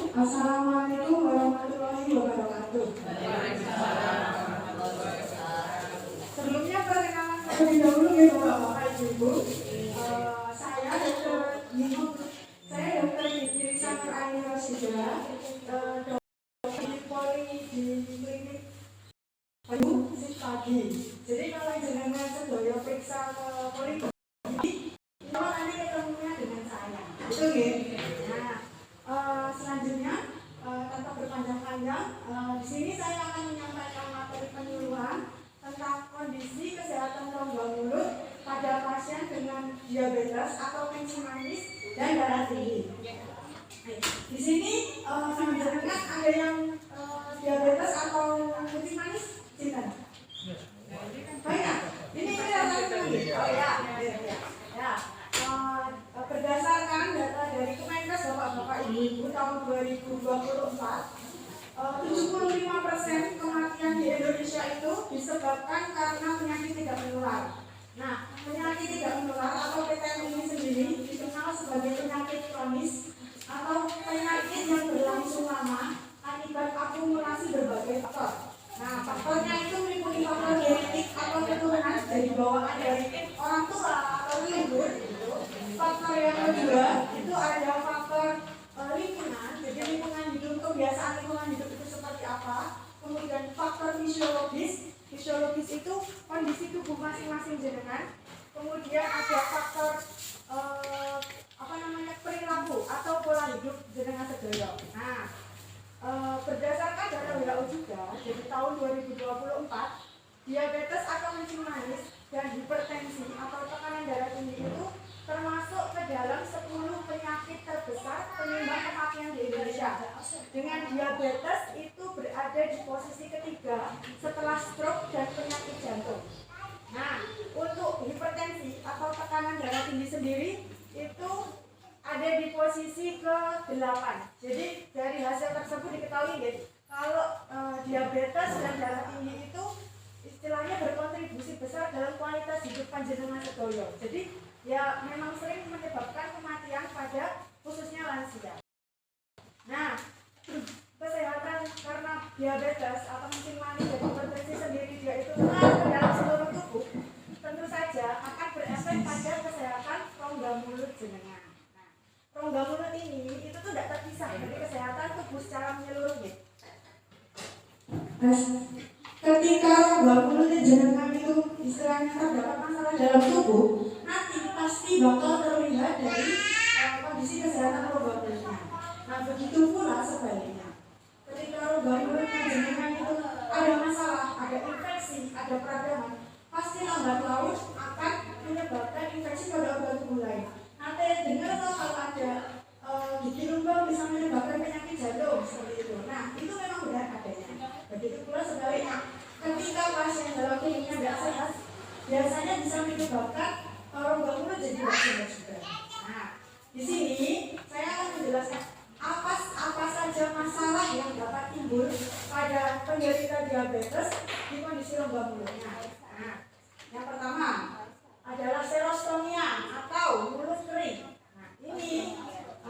Assalamualaikum warahmatullahi wabarakatuh. Sebelumnya perkenalan terlebih dahulu ya Bapak Ibu. Saya Dr. Diki Risana Aini Rosida, dokter poli di klinik pagi. Jadi kalau jenengan sedaya periksa ke poli nanti ketemunya dengan saya. Itu ya. Nah, selanjutnya tanpa berpanjang-panjang, di sini saya akan menyampaikan materi penyuluhan tentang kondisi kesehatan rongga mulut pada pasien dengan diabetes atau kencing manis dan darah tinggi. Di sini sebenarnya ada yang diabetes atau kencing manis, cinta? Banyak. Ini lagi. Oh ya. Berdasarkan data dari Kemenkes Bapak-bapak Ibu tahun 2024, 75% kematian di Indonesia itu disebabkan karena penyakit tidak menular. Nah, penyakit tidak menular atau PTM ini sendiri dikenal sebagai penyakit kronis atau penyakit yang berlangsung lama akibat akumulasi berbagai faktor. Nah, faktornya itu meliputi faktor genetik atau keturunan dari bawaan dari orang tua atau leluhur. Faktor yang kedua itu ada faktor lingkungan, jadi lingkungan hidup, kebiasaan lingkungan hidup itu seperti apa. Kemudian faktor fisiologis itu kondisi tubuh masing-masing jenengan. Kemudian ada faktor perilaku atau pola hidup jenengan sedaya. Nah, berdasarkan data WHO juga, jadi tahun 2024 diabetes atau kencing manis dan hipertensi atau tekanan darah tinggi itu termasuk ke dalam 10 penyakit terbesar penyumbang kematian di Indonesia. Dengan diabetes itu berada di posisi ketiga setelah stroke dan penyakit jantung. Nah, untuk hipertensi atau tekanan darah tinggi sendiri itu ada di posisi ke-8. Jadi dari hasil tersebut diketahui ya, kalau diabetes dan darah tinggi itu istilahnya berkontribusi besar dalam kualitas hidup panjenengan sedaya. Jadi ya memang sering menyebabkan kematian pada khususnya lansia. Nah, kesehatan karena diabetes atau kencing manis dan hipertensi sendiri dia itu ke dalam seluruh tubuh, tentu saja akan berefek pada kesehatan rongga mulut jenengan. Nah, rongga mulut ini itu tuh tidak terpisah dari kesehatan tubuh secara menyeluruhnya. Ketika rongga mulutnya jenengan itu istilahnya terdapat masalah dalam tubuh, nanti pasti bakal terlihat dari kondisi kesehatan rongga mulutnya. Nah, begitu pula sebaliknya. Ketika rongga mulutnya jenengan itu ada masalah, ada infeksi, ada peradangan, pasti lambat laun akan menyebabkan infeksi pada organ tubuh lain. Nanti dengar kalau ada gigi lumbung bisa menyebabkan penyakit jantung seperti itu. Nah, itu memang benar adanya. Begitu pula sebaliknya. Ketika pasien dalam tubuhnya tidak sehat, biasanya bisa menyebabkan rongga mulut jadi tidak sehat juga. Nah, di sini saya akan menjelaskan apa saja masalah yang dapat timbul pada penderita diabetes di kondisi rongga mulutnya. Nah, yang pertama adalah serostomia atau mulut kering. Nah, ini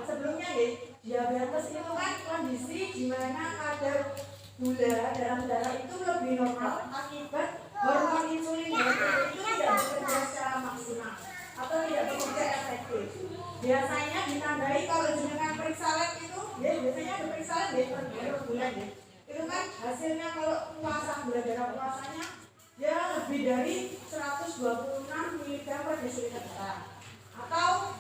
sebelumnya ya, diabetes itu kan kondisi di mana kadar gula dalam darah itu lebih normal akibat hormon insulin dalam tubuh itu tidak bekerja secara maksimal atau tidak bekerja efektif. Biasanya ditandai kalau jenengan periksa lab itu, ya biasanya ada periksa lab per bulan ya. Itu kan hasilnya kalau puasa gula darah puasanya ya lebih dari 126 mg per desiliter atau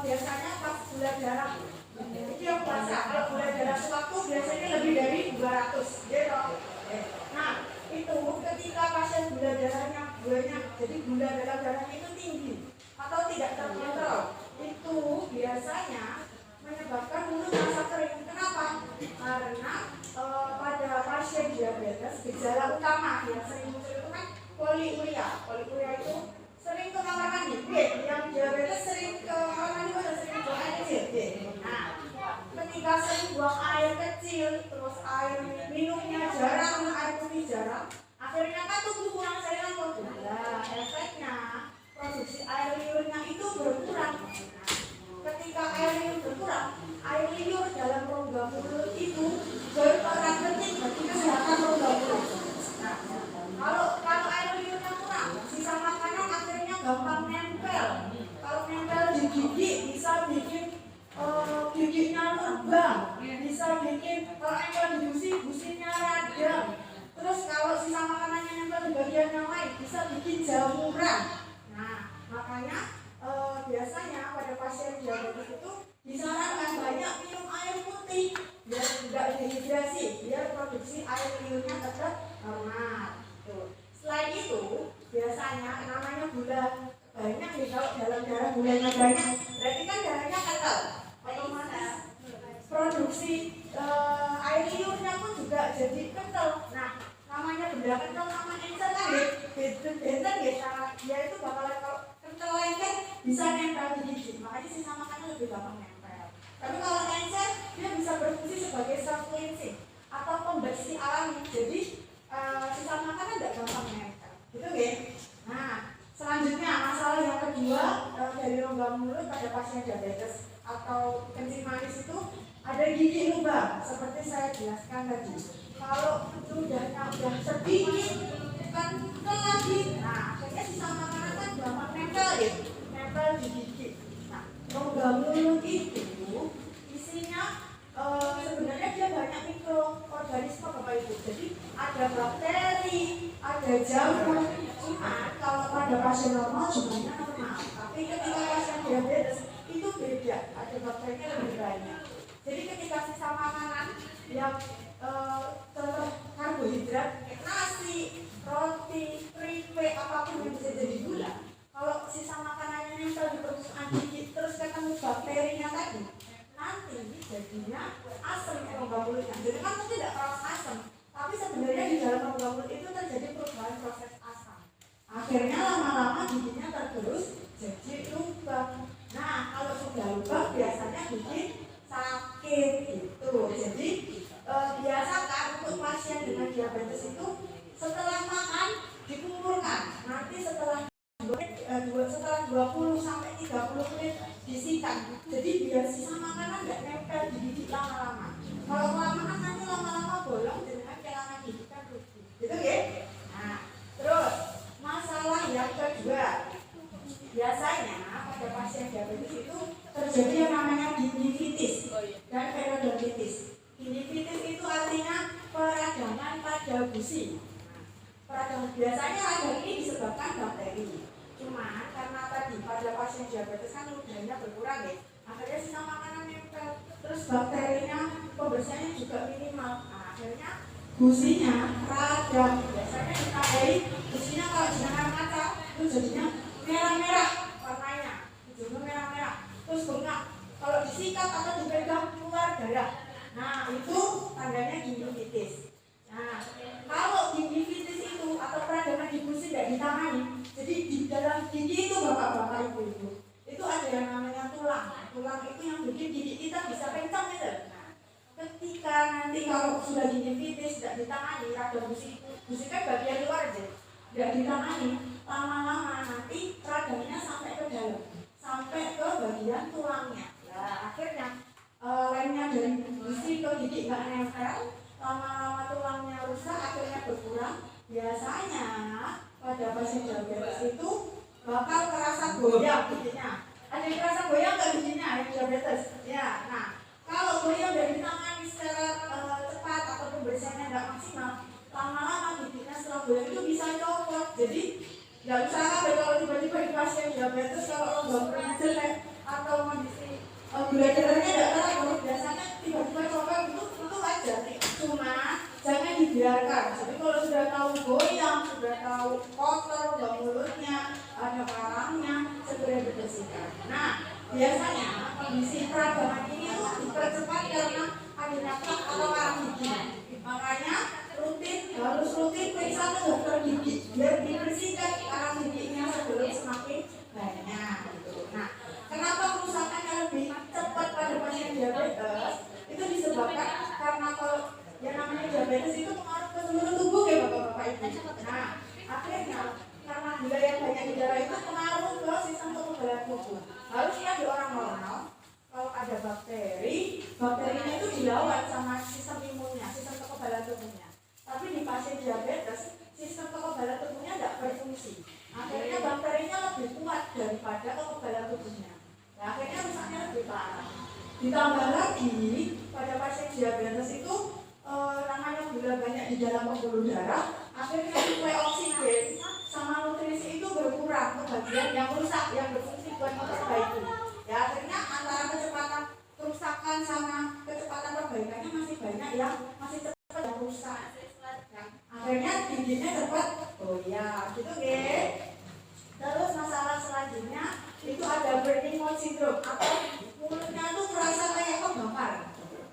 biasanya pas gula darah itu yang puasa, kalau gula darah sewaktu biasanya lebih dari 200 gitu. Nah, itu ketika pasien gula darahnya banyak, jadi gula dalam darahnya itu tinggi atau tidak terkontrol, itu biasanya menyebabkan mulut rasa kering. Kenapa? Karena pada pasien diabetes gejala utama yang sering muncul itu kan poliuria. Poliuria itu sering ke kamar mandi. Yang diabetes sering ke kamar mandi atau sering buang air kecil. Nah, ketika sering buang air kecil, terus air minumnya jarang, air putih jarang, akhirnya kan tubuh kurang cairan tubuh. Nah, efeknya produksi air liurnya itu berkurang. Nah, ketika air liur berkurang, air liur dalam rongga mulut jamuran. Nah, makanya biasanya pada pasien diabetes itu disarankan banyak minum air putih biar tidak dehidrasi, biar produksi air liurnya tetap normal. Tuh. Selain itu, biasanya namanya gula banyak nih, kalau dalam darah gulanya banyak, berarti kan darahnya kental, otomatis produksi air liurnya pun juga jadi kental. Nah, namanya benda kental sama encer kan beda cara dia itu bakalan kalau kental lengket bisa nempel di gigi, makanya sisa makanan lebih gampang nempel. Tapi kalau encer dia bisa berfungsi sebagai self cleansing atau pembersih alami, jadi sisa makanan tidak gampang nempel, gitu ya. Nah, selanjutnya masalah yang kedua dari rongga mulut pada pasien diabetes atau kencing manis itu ada gigi lubang, seperti saya jelaskan tadi. Kalau ludahnya udah sedikit kan lagi, nah akhirnya sisa makanan kan gampang nempel ya, nempel di gigi. Nah, rongga mulut itu isinya sebenarnya dia banyak mikroorganisme Bapak Ibu. Jadi ada bakteri, ada jamur. Cuma kalau pada pasien normal jumlahnya normal, tapi ketika pasien diabetes itu beda, ada bakterinya lebih banyak. Jadi ketika sisa makanan yang contoh karbohidrat, nasi, roti, keripik, apapun yang bisa jadi gula, kalau sisa makanannya nempel di permukaan gigi terus ketemu bakterinya tadi, nanti jadinya asam rongga mulutnya. Jadi kan itu tidak terlalu asam, tapi sebenarnya di dalam rongga mulut itu terjadi perubahan proses asam. Akhirnya lama-lama giginya tergerus jadi lubang. Nah, kalau sudah lubang biasanya bikin sakit gitu. Jadi biasakan untuk pasien dengan diabetes itu setelah makan dikumpulkan. Nanti setelah 20 sampai 30 menit disikat. Jadi biar sisa makanan nggak nempel di gigi lama-lama. Kalau kelamaan nanti lama-lama bolong dengan kehilangan gigi kan rugi. Gitu ya. Nah, terus masalah yang kedua, biasanya pada pasien diabetes itu terjadi yang namanya gingivitis dan periodontitis. Gingivitis itu artinya peradangan pada gusi. Peradangan biasanya radang ini disebabkan bakteri. Cuma karena tadi pada pasien diabetes kan ludahnya berkurang ya, akhirnya sisa makanan nempel, terus bakterinya pembersihannya juga minimal. Nah, akhirnya gusinya radang. Biasanya ditandai gusinya kalau jenengan kaca itu jadinya merah-merah warnanya, ujungnya merah-merah, terus bengkak. Kalau disikat atau dipegang keluar darah, nah itu tandanya gingivitis. Nah, kalau gingivitis itu atau peradangan di gusi tidak ditangani, jadi di dalam gigi itu bapak-bapak ibu-ibu itu ada yang namanya tulang. Tulang itu yang bikin gigi kita bisa kencang gitu. Nah, ketika nanti kalau sudah gingivitis tidak ditangani, radang gusi kan bagian luar aja, tidak ditangani, lama-lama nanti radangnya sampai ke dalam, sampai ke bagian tulangnya. Nah, akhirnya lainnya dari gusi ke gigi nggak nempel, lama-lama tulangnya rusak, akhirnya berkurang. Biasanya pada pasien diabetes itu bakal terasa goyang giginya. Ada yang terasa goyang nggak giginya yang diabetes? Ya, nah kalau goyang dari ditangani secara cepat atau pembersihannya nggak maksimal, lama-lama giginya setelah goyang itu bisa copot. Jadi nggak usah kaget kalau tiba-tiba di pasien diabetes kalau rongga mulutnya jelek atau kondisi gula darahnya tidak teratur, biasanya tiba-tiba copot itu wajar. Cuma jangan dibiarkan. Jadi kalau sudah tahu goyang, sudah tahu kotor rongga mulutnya, ada karangnya, segera dibersihkan. Nah, biasanya kondisi peradangan ini tuh dipercepat karena adanya plak atau karang gigi. Makanya harus rutin periksa ke dokter gigi biar dibersihkan karang giginya sebelum semakin banyak. Gitu. Nah, kenapa kerusakannya lebih cepat pada pasien diabetes? Itu disebabkan karena kalau yang namanya diabetes itu pengaruh ke seluruh tubuh ya bapak-bapak ibu. Nah, akhirnya karena gula yang banyak di darah itu pengaruh ke sistem kekebalan tubuh. Harusnya di orang normal kalau ada bakterinya itu dilawan sama sistem imunnya, sistem kekebalan tubuhnya. Tapi di pasien diabetes, sistem kekebalan tubuhnya tidak berfungsi. Akhirnya bakterinya lebih kuat daripada kekebalan tubuhnya. Nah, akhirnya rusaknya lebih parah. Ditambah lagi pada pasien diabetes itu namanya gula banyak di dalam pembuluh darah, akhirnya suplai oksigen sama nutrisi itu berkurang ke bagian yang rusak, yang berfungsi buat memperbaiki. Ya, akhirnya antara kecepatan kerusakan sama kecepatan perbaikannya masih banyak yang masih cepat yang rusak. Akhirnya giginya cepat. Oh ya, gitu deh. Terus masalah selanjutnya itu ada burning mouth syndrome atau mulutnya tuh terasa kayak kebakar.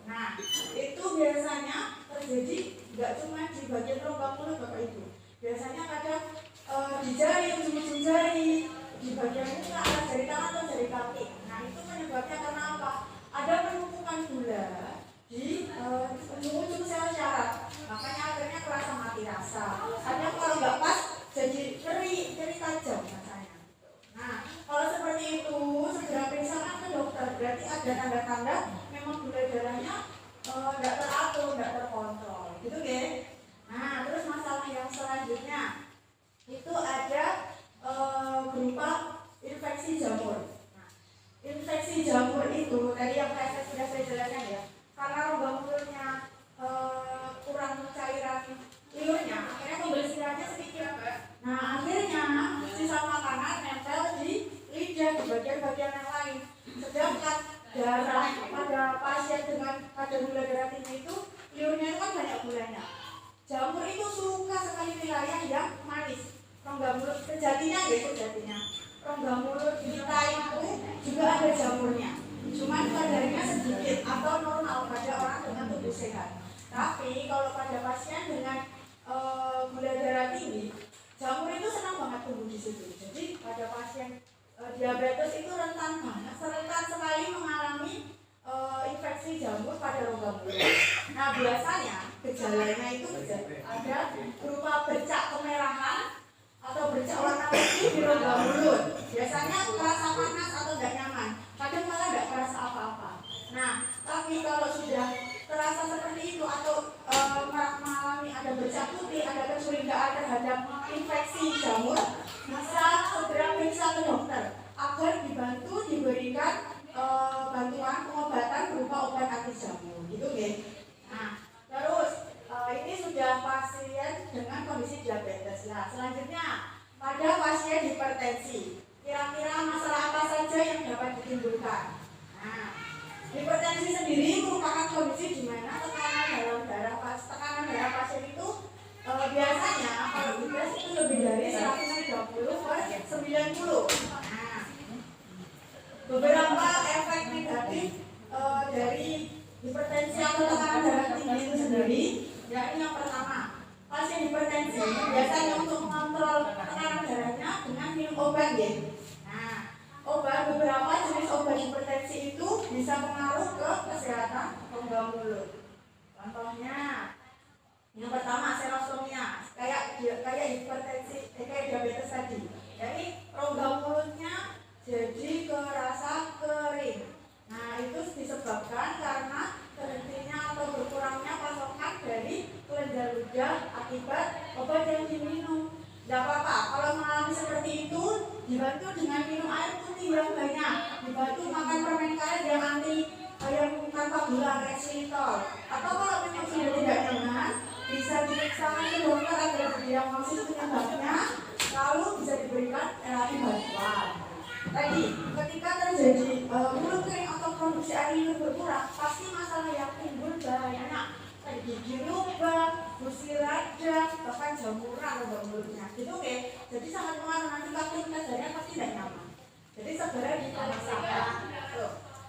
Nah, itu biasanya terjadi nggak cuma di bagian rongga mulut Bapak Ibu. Biasanya kadang di jari, ujung-ujung jari, di bagian muka, jari tangan atau jari kaki. Nah, itu penyebabnya karena apa? Ada penumpukan gula di ujung-ujung sel syaraf. Makanya akhirnya terasa mati rasa. Ada kalau nggak pas jadi nyeri tajam rasanya. Nah, kalau seperti itu segera periksakan ke dokter. Berarti ada tanda-tanda memang gula darahnya nggak teratur, nggak terkontrol. Gitu deh. Nah, terus masalah yang selanjutnya itu ada berupa infeksi jamur. Nah, infeksi jamur itu tadi yang sudah saya jelaskan ya, karena rongga mulutnya kurang cairan liurnya, akhirnya pembersihannya sedikit. Nah, akhirnya sisa makanan nempel di lidah, di bagian-bagian yang lain. Sedangkan darah pada pasien dengan kadar gula darah tinggi itu liurnya itu kan banyak gulanya. Jamur itu suka sekali wilayah yang manis. Rongga mulut sejatinya rongga mulut kita itu juga ada jamurnya. Cuman kadarnya sedikit atau normal pada orang dengan tubuh sehat. Tapi kalau pada pasien dengan gula darah tinggi, jamur itu senang banget tumbuh di situ. Jadi pada pasien diabetes itu rentan sekali mengalami infeksi jamur pada rongga mulut. Nah, biasanya gejalanya itu ada berupa bercak kemerahan atau bercak warna putih di rongga mulut. Biasanya terasa panas atau tidak nyaman. Kadang malah tidak terasa apa-apa. Nah, tapi kalau sudah terasa seperti itu atau mengalami ada bercak putih, ada kecurigaan terhadap infeksi jamur, bisa segera periksa ke dokter agar dibantu diberikan bantuan pengobatan berupa obat anti jamur, gitu ya. Nah, terus ini sudah pasien dengan kondisi diabetes. Nah, selanjutnya pada pasien hipertensi, kira-kira masalah apa saja yang dapat ditimbulkan? Nah, hipertensi sendiri merupakan kondisi di mana tekanan darah pasien itu biasanya kalau dites itu lebih dari 130/90. Nah, beberapa efek negatif dari hipertensi atau tekanan darah tinggi itu sendiri, yakni yang pertama, pasien hipertensi biasanya untuk mengontrol tekanan darahnya dengan minum obat ya. Nah, beberapa jenis obat hipertensi itu bisa pengaruh ke kesehatan rongga mulut. Contohnya, yang pertama serostomia, kayak hipertensi, kayak diabetes tadi. Jadi rongga mulutnya jadi kerasa kering. Nah, itu disebabkan karena terhentinya atau berkurangnya pasokan dari kelenjar ludah akibat obat yang diminum. Tidak apa-apa, kalau mengalami seperti itu dibantu dengan minum air putih yang banyak, dibantu makan permen karet yang tanpa gula, resveratrol. Atau kalau memang sudah tidak nyaman, bisa diperiksakan ke dokter agar didiagnosis penyebabnya, lalu bisa diberikan terapi bantuan. Tadi, ketika terjadi mulut kering atau produksi air liur berkurang, pasti masalah yang timbul banyak. Gigi lubang, gusi radang, bahkan jamuran rongga mulutnya. Gitu oke. Jadi sangat pengaruh, nanti aktivitas harian pasti tidak nyaman. Jadi segera diperiksakan.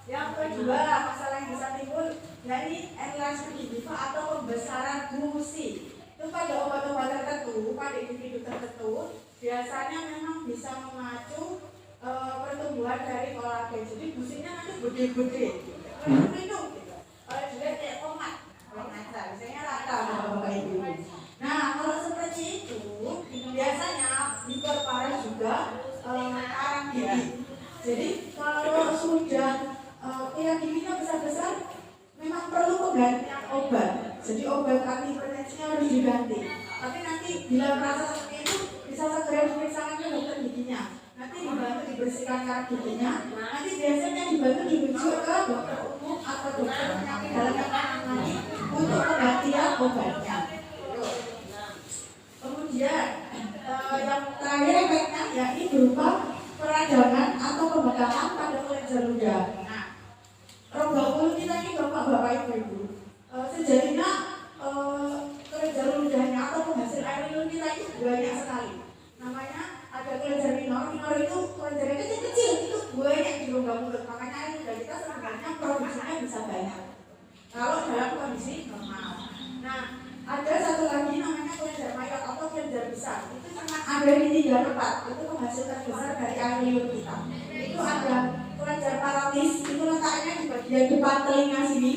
Yang kedua, masalah yang bisa timbul dari enlargement gingiva atau pembesaran gusi. Itu pada obat-obat tertentu, pada individu tertentu, biasanya memang bisa memacu pertumbuhan dari kolagen. Jadi gusinya nanti gede-gede. Hidung gitu. Kalau dilihat kayak tomat. Biasanya rata Bapak Ibu. Nah, kalau seperti itu biasanya diperparah juga karang gigi. Jadi kalau sudah giginya besar-besar, memang perlu penggantian obat. Jadi obat anti hipertensinya harus diganti. Tapi nanti bila merasa seperti itu bisa segera diperiksakan ke dokter giginya. Nanti dibantu dibersihkan karang giginya. Nanti biasanya dibantu dirujuk ke dokter umum atau dokter penyakit dalam yang menangani untuk penggantian obatnya. Kemudian yang berupa peradangan atau pembekakan pada kelenjar ludah. Nah, rongga mulut kita ini bapak-bapak ibu-ibu, sejatinya kelenjar ludahnya atau penghasil air minum kita itu banyak sekali. Namanya ada kelenjar minor itu kelenjar yang kecil-kecil, itu banyak di rongga mulut. Makanya air ludah kita sebenarnya produksinya bisa banyak kalau dalam kondisi normal. Nah, ada satu lagi namanya kelenjar mayat atau kelenjar besar. Itu cuma ada di 3 tempat. Itu penghasil terbesar dari air liur kita. Itu ada kelenjar paralis, itu letaknya di bagian depan telinga sini.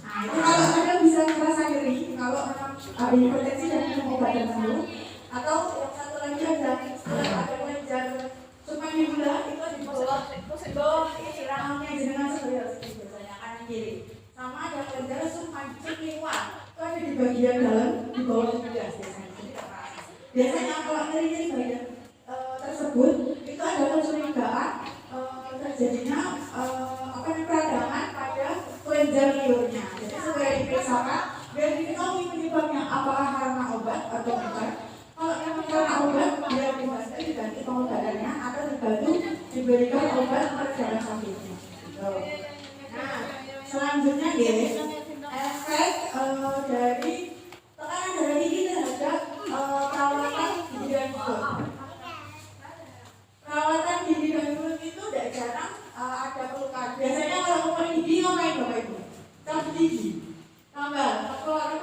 Nah, itu kalau Anda bisa merasa nyeri, kalau memang ada hipertensi dan minum obat dahulu. Atau yang satu lagi ada kelenjar submandibular, itu di bawah ini rahangnya jenengan seperti biasanya kanan kiri. Sama ada kelenjar sublingual, itu ada di bagian dalam di bawah juga biasanya. Biasanya kalau nyeri-nyeri bagian tersebut itu ada kecurigaan terjadinya peradangan pada kelenjar liurnya. Jadi segera diperiksakan biar diketahui penyebabnya, apakah karena obat atau bukan. Kalau memang karena obat, biar dibantu diganti pengobatannya atau dibantu diberikan obat peradangan sampingnya. Nah, selanjutnya efek dari tekanan darah tinggi terhadap perawatan gigi dan mulut. Perawatan gigi dan mulut itu tidak jarang ada pelukan. Biasanya kalau mau gigi ngapain bapak ibu? Cabut gigi, tambal, keluar.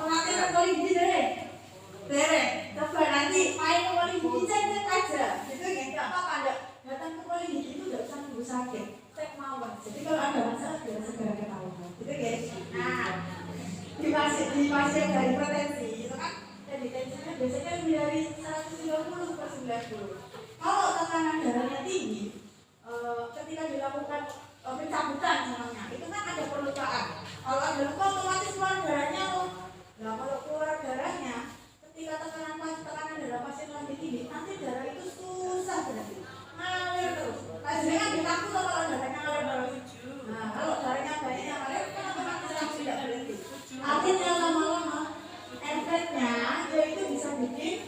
Nanti sekali gigi derek. Coba nanti main ke poli gigi cek aja. Gitu ya, nggak apa-apa. Datang ke poli gigi itu tidak usah nunggu sakit. Cek mawar. Jadi kalau ada masalah biar segera ketahuan. Gitu guys. Nah, di pasien dari hipertensi itu kan jadi tensinya biasanya lebih dari 130/90. Kalau tekanan darahnya tinggi, ketika dilakukan pencabutan namanya, itu kan ada perlukaan. Kalau ada luka otomatis keluar darahnya loh. Nah, kalau keluar darahnya, ketika tekanan darah pasien lagi tinggi, nanti darah itu susah berarti ngalir terus. Hasilnya ditakut kalau darahnya ngalir terus. Nah, kalau darahnya banyak yang ngalir, kan otomatis langsung tidak berhenti. Akhirnya lama-lama efeknya yaitu bisa bikin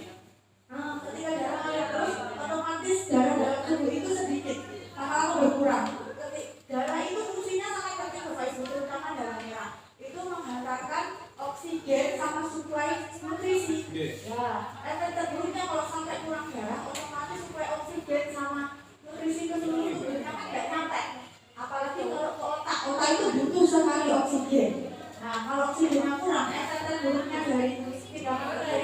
ketika darah ngalir terus, otomatis darah dalam tubuh itu sedikit lama-lama berkurang. Darah itu fungsinya sangat penting Bapak Ibu, terutama darah merah. Itu menghantarkan oksigen sama suplai nutrisi. Ya, efek terburuknya kalau sampai kurang darah, otomatis suplai oksigen sama nutrisi ke seluruh tubuhnya kan tidak nyampe. Apalagi kalau ke otak itu butuh sekali oksigen. Nah, kalau oksigennya kurang, efek terburuknya dari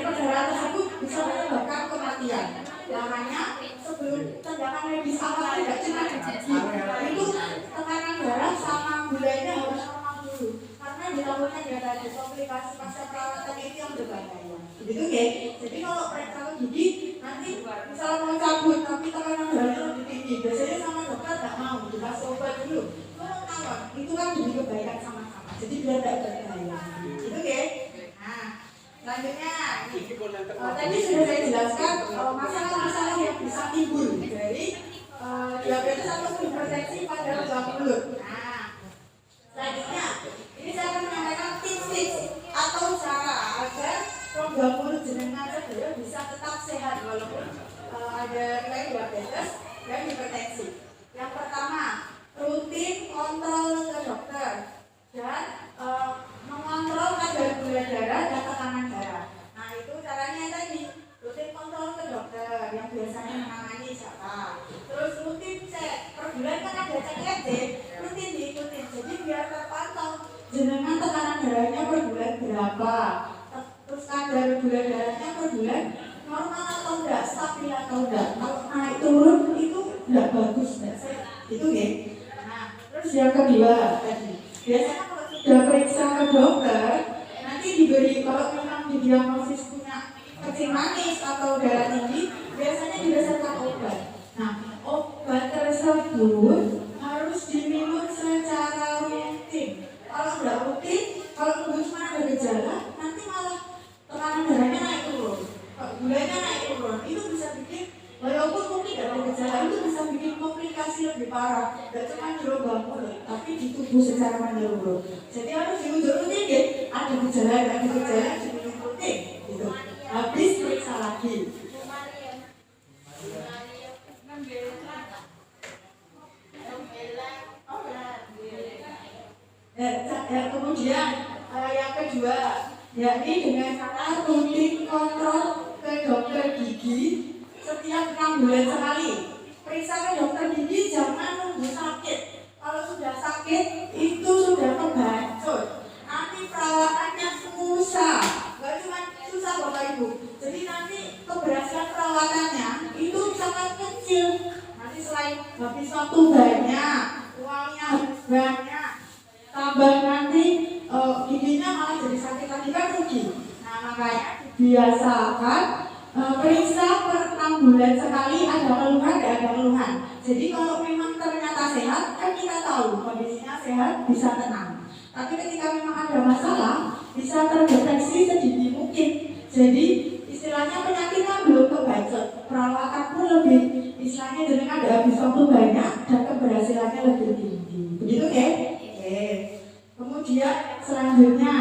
perdarahan tersebut bisa menyebabkan kematian. Makanya sebelum tindakan medis awal tidak cuma itu tekanan darah sama gulanya harus normal dulu. Karena dilakukan ya tadi komplikasi pasca perawatan itu yang berbahaya. Begitu ya. Jadi kalau periksa gigi nanti misalnya mau cabut tapi tekanan darahnya lebih tinggi, biasanya sama dokter tidak mau dikasih obat dulu. Itu kan jadi kebaikan sama-sama. Jadi biar tidak berbahaya. Gitu ya. Nah, selanjutnya tadi sudah saya jelaskan masalah-masalah yang bisa timbul dari diabetes atau hipertensi pada rongga mulut. Nah, selanjutnya ini saya akan menyampaikan tips-tips atau cara agar rongga mulut jenengan sedaya bisa tetap sehat walaupun ada riwayat diabetes dan hipertensi. Yang pertama, rutin kontrol ke dokter dan mengontrol kadar gula darah dan tekanan darah. Nah, itu caranya tadi, rutin kontrol ke dokter yang biasanya menangani siapa. Terus rutin cek, per bulan kan ada cek ECG, rutin diikutin. Jadi biar terpantau jenengan tekanan darahnya per bulan berapa. Terus kadar gula darahnya per bulan normal atau enggak, stabil atau enggak. Kalau naik turun itu enggak bagus, enggak sehat. Itu ya. Nah, terus yang kedua tadi, biasanya kalau sudah periksa ke dokter, nanti diberi, kalau memang didiagnosis punya kencing manis atau darah tinggi, biasanya diberikan obat. Nah, obat tersebut harus diminum secara rutin. Kalau nggak rutin, kalau nunggu cuma ada gejala, nanti malah tekanan darahnya naik turun, gulanya naik turun. Itu bisa bikin, walaupun mungkin tidak ada gejala, itu bisa bikin komplikasi lebih parah. Tidak cuma di rongga mulut, tapi di tubuh secara menyeluruh. Jadi harus diukur rutin ya. Ada gejala diminum rutin. Gitu. Habis periksa lagi. bulan sekali. Periksa ke dokter gigi, jangan nunggu sakit. Kalau sudah sakit itu sudah kebacut. Nanti perawatannya susah. Gak cuma susah Bapak Ibu. Jadi nanti keberhasilan perawatannya itu sangat kecil. Nanti selain habis waktu banyak, uangnya habis banyak, tambah nanti giginya malah jadi sakit lagi kan rugi. Nah makanya biasakan periksa per 6 bulan sekali, ada keluhan, tidak ada keluhan. Jadi kalau memang ternyata sehat, kan kita tahu kondisinya sehat, bisa tenang. Tapi ketika memang ada masalah, bisa terdeteksi sedini mungkin. Jadi istilahnya penyakitnya belum kebacut, perawatan pun lebih, istilahnya jenengan ada habis waktu banyak dan keberhasilannya lebih tinggi. Begitu ya? Oke. Kemudian selanjutnya,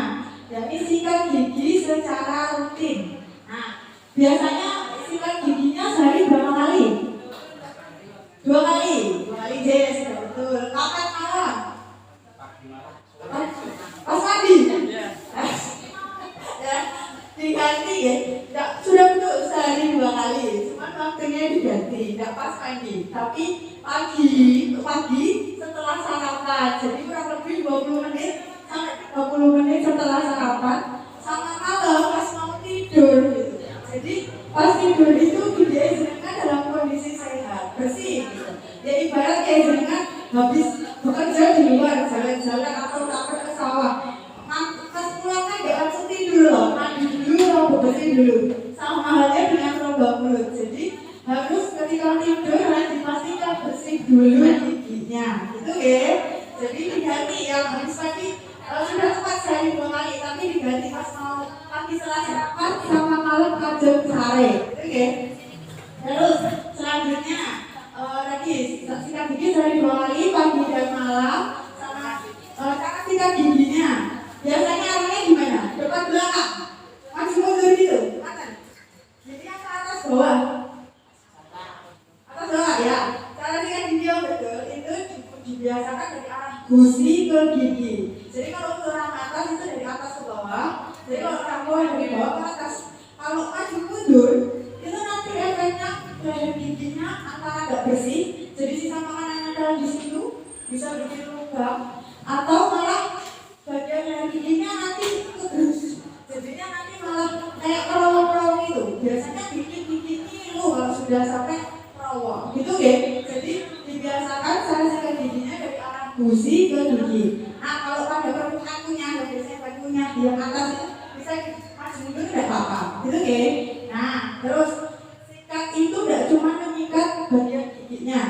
jadi sikat gigi secara rutin. Nah, biasanya sikat giginya sehari berapa kali? 2 kali. 2 kali deh, sudah betul. Kapan malam? Pas mandi? Ya, diganti ya. Sudah betul sehari 2 kali. Cuma waktunya diganti, tidak pas mandi. Tapi pagi setelah sarapan. Jadi kurang lebih 20 menit sampai 30 menit setelah sarapan. Sama malam pas mau tidur gitu. Jadi pas tidur itu gigi jenengan dalam kondisi sehat, bersih gitu. Ya ibarat kayak jenengan habis bekerja di luar, jalan-jalan atau capek ke sawah. Pas pulang kan gak langsung tidur loh, mandi dulu, rambut bersih dulu. Sama halnya dengan rongga mulut. Jadi harus ketika tidur harus dipastikan bersih dulu giginya, gitu ya. Jadi diganti yang habis pagi sudah tepat sehari 2 kali, tapi diganti pas mau pagi setelah sarapan sama malam pajak sare, oke. Terus selanjutnya tadi sikat gigi sehari 2 kali, pagi dan malam, sama cara sikat giginya. Biasanya arahnya gimana? Depan belakang, maju mundur gitu, kanan. Giginya ke atas bawah, atas bawah ya. Cara sikat gigi yang betul itu dibiasakan dari arah gusi ke gigi. Jadi kalau untuk orang atas itu dari atas ke bawah. Jadi kalau orang bawah dari bawah ke atas. Kalau maju mundur itu nanti efeknya leher giginya antara nggak bersih, jadi sisa makanannya ada di situ, bisa bikin lubang, atau malah bagian leher giginya nanti terus. Jadinya nanti malah kayak kerowong-kerowong itu. Biasanya bikin gigi ngilu kalau sudah sampai kerowong. Gitu ya. Jadi dibiasakan cara sikat giginya dari arah gusi ke gigi. Nah kalau pada permukaan kunyah, biasanya pada kunyah di atas itu bisa maju mundur tidak apa-apa, gitu ya. Nah terus sikat itu tidak cuma menyikat bagian giginya,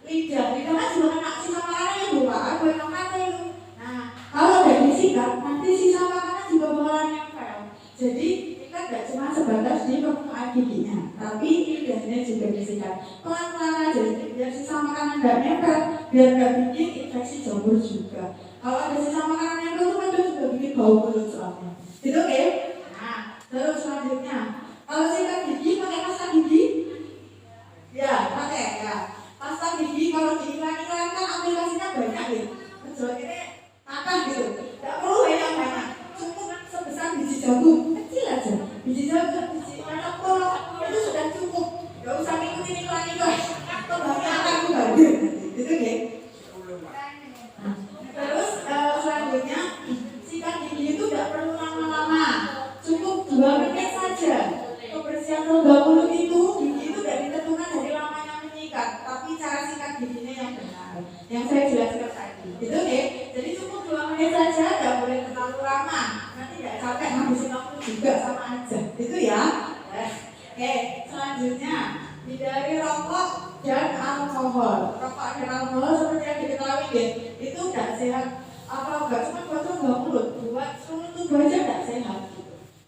lidah kan juga kena sisa makanan ya Bu Pak, ada yang kata itu. Nah kalau tidak disikat nanti sisa makanan juga bakalan nempel. Jadi sikat tidak cuma sebatas di permukaan giginya, tapi lidahnya juga disikat pelan-pelan aja, biar sisa makanan tidak nempel, biar tidak bikin infeksi jamur juga. Kalau ada sisa makanan yang itu kan juga bikin bau mulut soalnya. Gitu oke? Nah, terus selanjutnya, kalau sikat gigi pakai pasta gigi? Ya, pakai ya. Pasta gigi kalau di iklan-iklan kan aplikasinya banyak gitu. Menjual ini makan gitu. Tidak perlu banyak-banyak. Cukup sebesar biji jagung, kecil aja. Biji jagung, biji manapun itu sudah cukup. Gak usah ngikutin iklan-iklan. Kebanyakan juga gitu ya. Terus selanjutnya sikat gigi itu tidak perlu lama-lama, cukup 2 menit saja. Kebersihan rongga mulut itu gigi itu tidak ditentukan dari lamanya menyikat, tapi cara sikat giginya yang benar, yang saya jelaskan tadi. Gitu ya. Jadi cukup 2 menit saja, tidak boleh terlalu lama. Nanti tidak capek ngabisin waktu juga sama aja. Gitu ya. Oke, selanjutnya hindari rokok dan alkohol. Rokok dan alkohol seperti yang diketahui ya, itu tidak sehat. Apa enggak cuma buat rongga mulut, buat seluruh tubuh aja tidak sehat.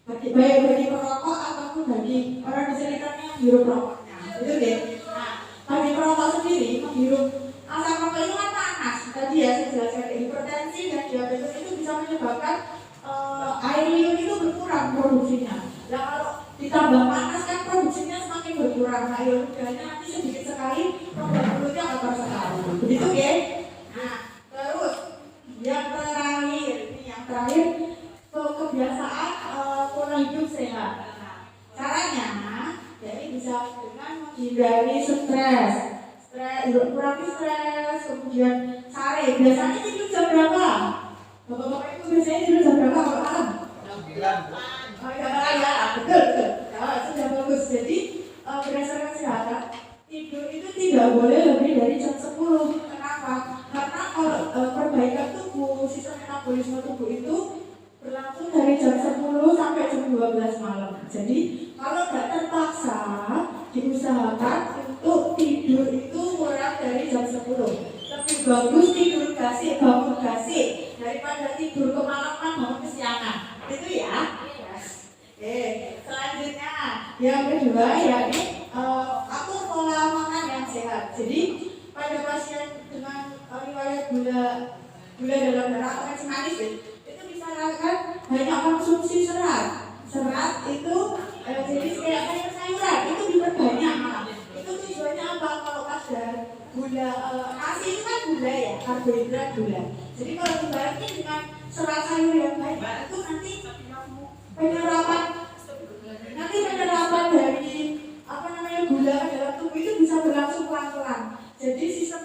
Baik bagi perokok ataupun bagi orang di sekitarnya yang hirup rokoknya. Itu deh. Nah, bagi perokok sendiri menghirup asap rokok itu kan panas. Tadi ya saya jelaskan hipertensi dan diabetes itu bisa menyebabkan air liur itu berkurang produksinya. Nah kalau ditambah panas kan produksinya semakin berkurang. Air udahnya nanti sedikit sekali, rongga mulutnya kotor sekali. Begitu ya. Nah, terus yang terakhir kebiasaan pola hidup sehat. Nah, caranya jadi bisa dengan menghindari stres, kurangi stres, kemudian sare. Biasanya tidur jam berapa? Bapak-bapak itu biasanya tidur jam berapa kalau malam? 9. Oh ya, betul. Sudah bagus. Jadi berdasarkan kesehatan, tidur itu tidak boleh lebih dari jam 10. Kenapa? Karena kalau perbaikan tubuh, sistem metabolisme tubuh itu berlangsung dari jam 10 sampai jam 12 malam. Jadi kalau tidak terpaksa, diusahakan untuk tidur itu kurang dari jam 10. Lebih bagus tidur gasik, bangun gasik daripada tidur kemalaman bangun kesiangan. Itu ya. Selanjutnya yang kedua yakni atur pola makan yang sehat. Jadi pada pasien dengan riwayat gula dalam darah atau kacang manis itu disarankan banyak konsumsi serat. Serat itu jadi kayak sayur-sayuran itu diperbanyak. Itu tujuannya apa? Kalau kadar gula nasi itu kan gula ya, karbohidrat gula. Jadi kalau dibarengi dengan serat sayur yang banyak itu nanti penyerapan dari gula ke dalam tubuh itu bisa berlangsung pelan-pelan. Jadi sistem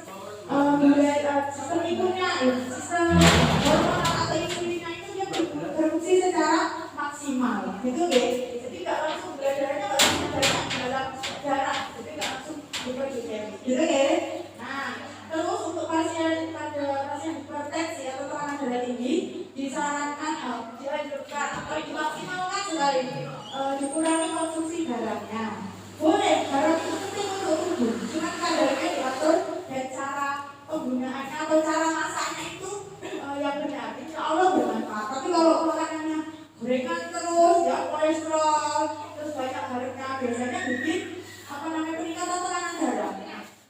sistem imunnya, sistem hormonal atau insulinnya itu dia berfungsi secara maksimal, gitu ya. Jadi nggak langsung gula darahnya nggak langsung banyak dalam darah, jadi nggak langsung hiperglikemik, gitu ya. Nah, terus untuk pasien hipertensi atau tekanan darah tinggi disarankan dianjurkan atau dimaksimalkan sekali dikurangi konsumsi garamnya. Boleh, garam itu penting untuk tubuh, cuma kadarnya diatur dan cara penggunaannya atau cara masaknya itu yang benar. Insya Allah bermanfaat. Tapi kalau makanannya gorengan terus, ya kolesterol, terus banyak garamnya, biasanya bikin peningkatan tekanan darah.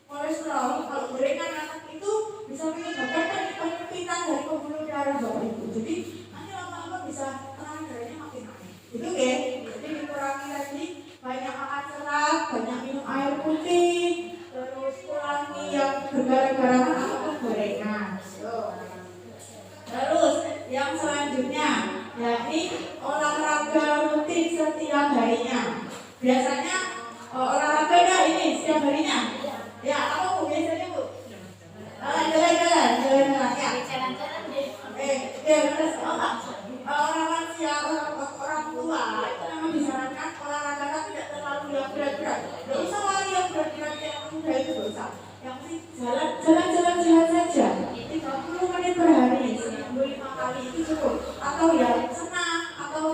Kolesterol, kalau gorengan itu bisa menyebabkan penyempitan dari pembuluh darah bapak ibu. Jadi nanti lama-lama bisa tekanan darahnya makin naik. Itu ya. Jadi dikurangi lagi. Banyak makan serat, banyak minum air putih, terus kurangi yang bergaram-garaman ataupun gorengan. Terus yang selanjutnya, yakni olahraga rutin setiap harinya. Biasanya olahraga dah ini setiap harinya. Ya, apa bu biasanya bu? Jalan-jalan ya. Jalan-jalan deh. Terus orang lansia, orang tua itu memang disarankan olahraga tapi tidak terlalu yang berat-berat. Tidak usah lari yang berat-berat yang muda itu tidak usah. Yang penting jalan-jalan sehat saja. 30 menit per hari, seminggu 5 kali itu cukup. Atau ya senam atau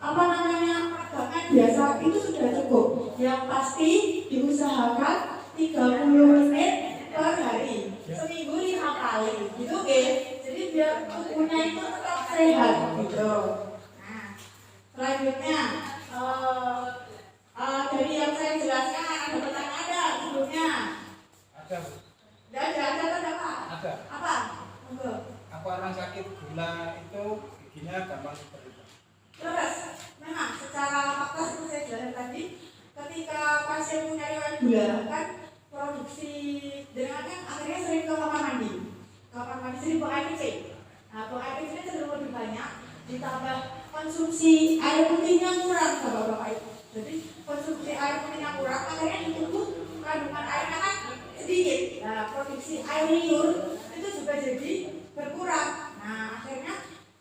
peregangan biasa itu sudah cukup. Yang pasti diusahakan 30 menit per hari, seminggu 5 kali. Gitu jadi biar tubuhnya itu tetap sehat gitu. Nah, selanjutnya dari yang saya jelaskan ada pertanyaan ada sebelumnya? Ada. Ada apa? Apa? Enggak. Apa orang sakit gula itu giginya gampang seperti itu? Terus, memang secara fakta seperti saya jelaskan tadi, ketika pasien punya riwayat gula kan produksi dengan kan akhirnya sering ke kamar mandi sering buang air kecil. Nah, buang air kecilnya cenderung lebih banyak, ditambah konsumsi air putihnya kurang bapak-bapak itu. Jadi konsumsi air putihnya kurang, akhirnya di tubuh kandungan airnya kan sedikit. Nah, produksi air liur itu juga jadi berkurang. Nah, akhirnya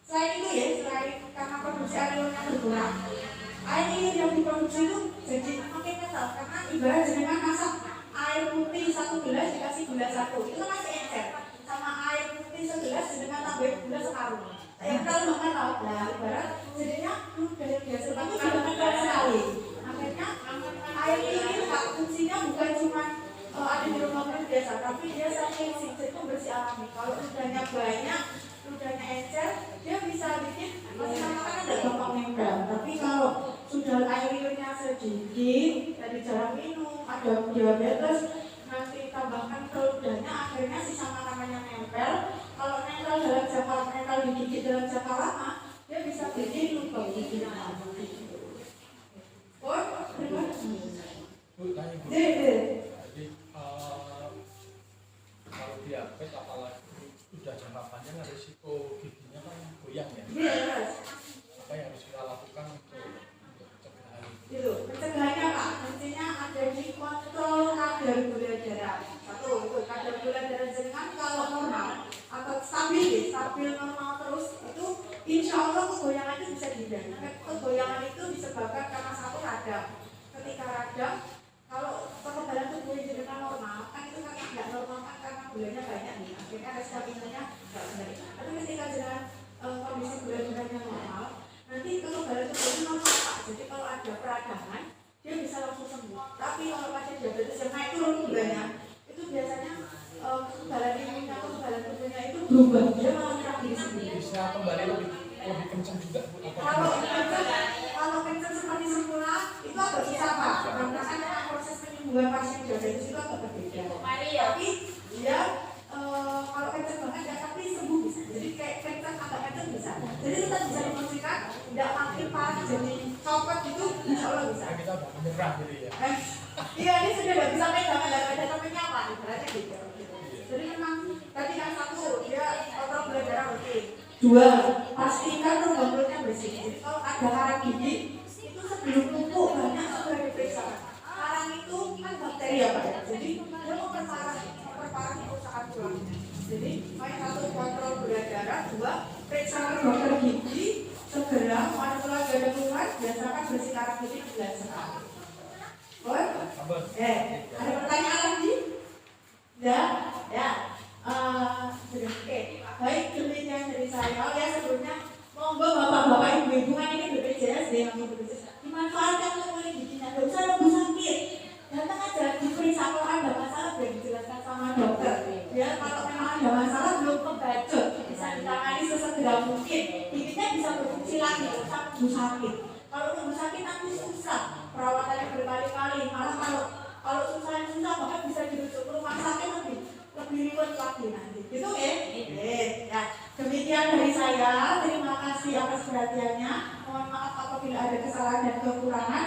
selain itu ya, selain karena produksi air liurnya berkurang, air liur yang diproduksi itu jadi makin kental karena ibarat jenengan masak air putih 1 gelas dikasih gula 1 itu masih encer, sama air putih 1 gelas dengan tambahin gula separuh. Yang kental banget tau. Nah, ibarat jadinya dari biasa itu sudah kental sekali. Akhirnya air ini fungsinya bukan cuma ada di rumah biasa, tapi dia saking jadi pembersih alami. Kalau ludahnya banyak, ludahnya encer, dia bisa bikin makanan tidak gampang nempel. Tapi kalau sudah air liurnya sedikit, dari jarang minum, ada diabetes, nanti tambahkan ke ludahnya, akhirnya sisa makanannya nempel. Kalau nempel di gigi dalam jangka lama, dia bisa bikin luka gigi. Jadi kalau diabetes apalagi udah jangka panjang risiko giginya kan goyang ya. Yes. Apa yang harus kita lakukan untuk pencegahan? Pencegahannya Pak, kuncinya ada di kontrol pertama satu radang. Ketika radang, kalau kekebalan tubuh jenengan normal, kan itu kan nggak normal kan karena gulanya banyak nih, akhirnya staminanya nggak baik. Tapi ketika jenengan kondisi gula darahnya normal, nanti kekebalan tubuhnya normal Pak. Jadi kalau ada peradangan, dia bisa langsung sembuh. Tapi kalau pasien diabetes yang naik turun gulanya, itu biasanya kekebalan imunnya, kekebalan tubuhnya itu berubah, dia malah menyerang diri sendiri. Bisa kembali lebih kencang juga Bu. Kalau kencang seperti semula itu agak susah Pak, karena kan proses penyembuhan pasien diabetes itu agak berbeda. Tapi dia kalau kencang banget ya, tapi sembuh bisa. Jadi kayak kencang agak kencang bisa. Jadi kita bisa dipastikan tidak makin parah jadi copot itu insya Allah bisa. Kita udah menyerah jadi ya. Iya, ini sudah tidak bisa pegang, nggak ada capeknya apa, ibaratnya gitu. Jadi memang tadi kan satu dia kontrol gula darah oke. Dua, pastikan rongga mulutnya bersih. Jadi kalau ada karang gigi itu sebelum tumpuk banyak sudah diperiksa. Karang itu kan bakteri ya Pak. Jadi dia memperparah kerusakan tulangnya. Jadi poin satu kontrol gula darah, dua periksa ke dokter gigi segera. Kalau ada keluhan biasakan bersih karang gigi 9 sekali. Ada pertanyaan lagi? Ya. Sudah oke. Baik, demikian dari saya. Oh ya, sebelumnya monggo bapak-bapak ibu-ibu kan ini BPJS deh, langsung BPJS. Dimanfaatkan untuk giginya, nggak usah nunggu sakit. Datang aja diperiksa kalau ada masalah, biar dijelaskan sama dokter. Ya, kalau memang ada masalah belum kebacot, bisa ditangani sesegera mungkin. Giginya bisa berfungsi lagi, nggak usah nunggu sakit. Kalau nunggu sakit nanti susah, perawatannya berkali-kali. Malah kalau susah bahkan bisa dirujuk ke rumah sakit lebih ribet lagi nanti. Gitu ya. Demikian dari saya. Terima kasih atas perhatiannya. Mohon maaf apabila ada kesalahan dan kekurangan.